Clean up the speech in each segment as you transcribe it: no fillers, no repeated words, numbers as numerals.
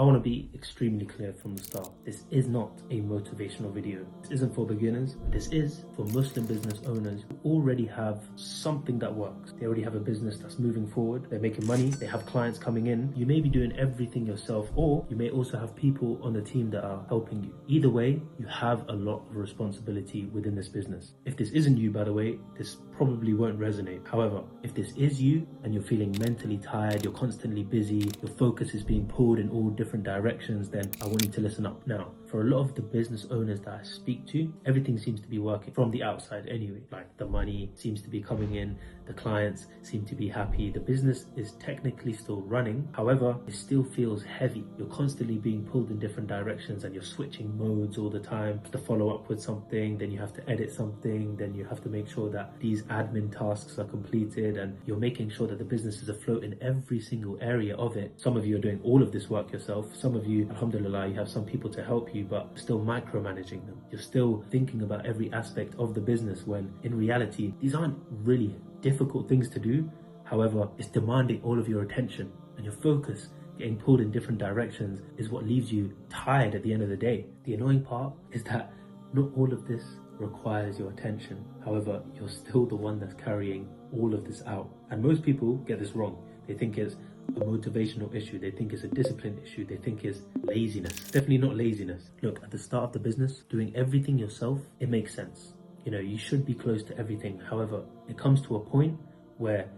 I want to be extremely clear from the start. This is not a motivational video. This isn't for beginners. This is for Muslim business owners who already have something that works. They already have a business that's moving forward. They're making money. They have clients coming in. You may be doing everything yourself, or you may also have people on the team that are helping you. Either way, you have a lot of responsibility within this business. If this isn't you, by the way, this probably won't resonate. However, if this is you and you're feeling mentally tired, you're constantly busy, your focus is being pulled in all different directions, then I want you to listen up. Now, for a lot of the business owners that I speak to, everything seems to be working from the outside anyway. Like the money seems to be coming in, the clients seem to be happy, the business is technically still running. However, it still feels heavy. You're constantly being pulled in different directions and you're switching modes all the time. You have to follow up with something, then you have to edit something, then you have to make sure that these admin tasks are completed, and you're making sure that the business is afloat in every single area of it. Some of you are doing all of this work yourself. Some of you, alhamdulillah, you have some people to help you, but still micromanaging them. You're still thinking about every aspect of the business, when in reality, these aren't really difficult things to do. However, it's demanding all of your attention, and your focus getting pulled in different directions is what leaves you tired at the end of the day. The annoying part is that not all of this requires your attention. However, you're still the one that's carrying all of this out. And most people get this wrong. They think it's a motivational issue. They think it's a discipline issue. They think it's laziness. Definitely not laziness. Look, at the start of the business, doing everything yourself, it makes sense. You should be close to everything. However, it comes to a point where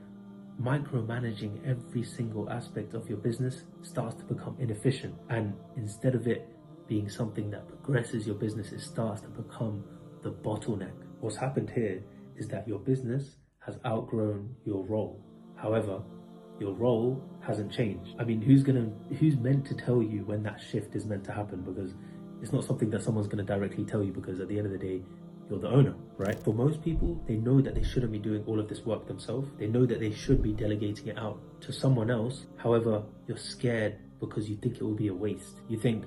micromanaging every single aspect of your business starts to become inefficient. And instead of it being something that progresses your business, it starts to become the bottleneck. What's happened here is that your business has outgrown your role. However, your role hasn't changed. I mean, who's meant to tell you when that shift is meant to happen? Because it's not something that someone's going to directly tell you, because at the end of the day, you're the owner, right? For most people, they know that they shouldn't be doing all of this work themselves. They know that they should be delegating it out to someone else. However, you're scared because you think it will be a waste. You think,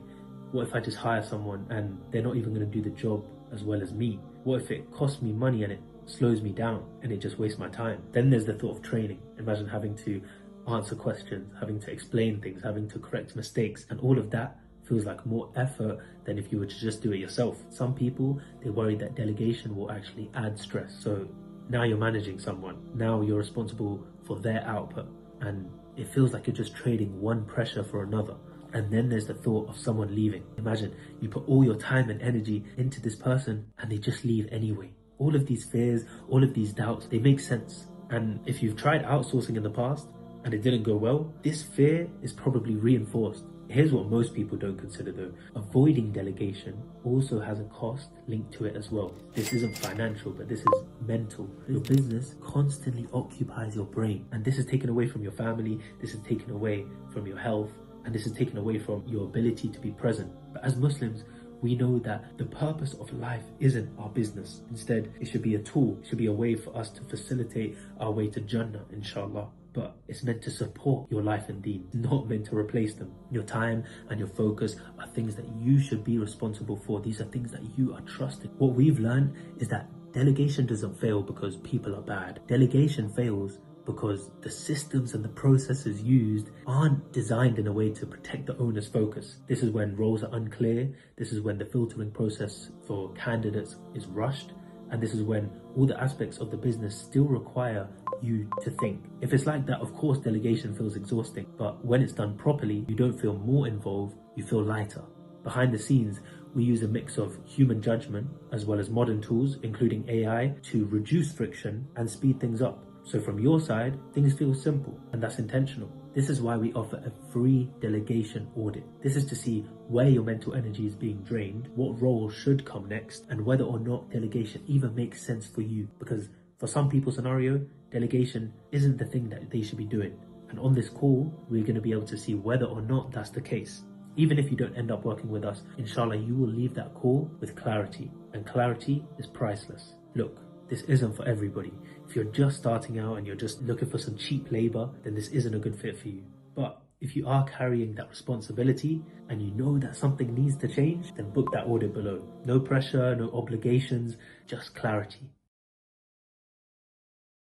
what if I just hire someone and they're not even going to do the job as well as me? What if it costs me money and it slows me down and it just wastes my time? Then there's the thought of training. Imagine having to answer questions, having to explain things, having to correct mistakes, and all of that feels like more effort than if you were to just do it yourself. Some people, they worry that delegation will actually add stress. So now you're managing someone, now you're responsible for their output, and it feels like you're just trading one pressure for another. And then there's the thought of someone leaving. Imagine you put all your time and energy into this person and they just leave anyway. All of these fears, all of these doubts, they make sense. And if you've tried outsourcing in the past and it didn't go well, this fear is probably reinforced. Here's what most people don't consider though. Avoiding delegation also has a cost linked to it as well. This isn't financial, but this is mental. Your business constantly occupies your brain, and this is taken away from your family, this is taken away from your health, and this is taken away from your ability to be present. But as Muslims, we know that the purpose of life isn't our business. Instead, it should be a tool. It should be a way for us to facilitate our way to Jannah, inshallah. But it's meant to support your life and deen, not meant to replace them. Your time and your focus are things that you should be responsible for. These are things that you are trusted. What we've learned is that delegation doesn't fail because people are bad. Delegation fails because the systems and the processes used aren't designed in a way to protect the owner's focus. This is when roles are unclear. This is when the filtering process for candidates is rushed. And this is when all the aspects of the business still require you to think. If it's like that, of course, delegation feels exhausting. But when it's done properly, you don't feel more involved, you feel lighter. Behind the scenes, we use a mix of human judgment as well as modern tools, including AI, to reduce friction and speed things up. So from your side, things feel simple, and that's intentional. This is why we offer a free delegation audit. This is to see where your mental energy is being drained, what role should come next, and whether or not delegation even makes sense for you. Because for some people's scenario, delegation isn't the thing that they should be doing. And on this call, we're going to be able to see whether or not that's the case. Even if you don't end up working with us, inshallah, you will leave that call with clarity. And clarity is priceless. Look, this isn't for everybody. If you're just starting out and you're just looking for some cheap labor, then this isn't a good fit for you. But if you are carrying that responsibility and you know that something needs to change, then book that audit below. No pressure, no obligations, just clarity.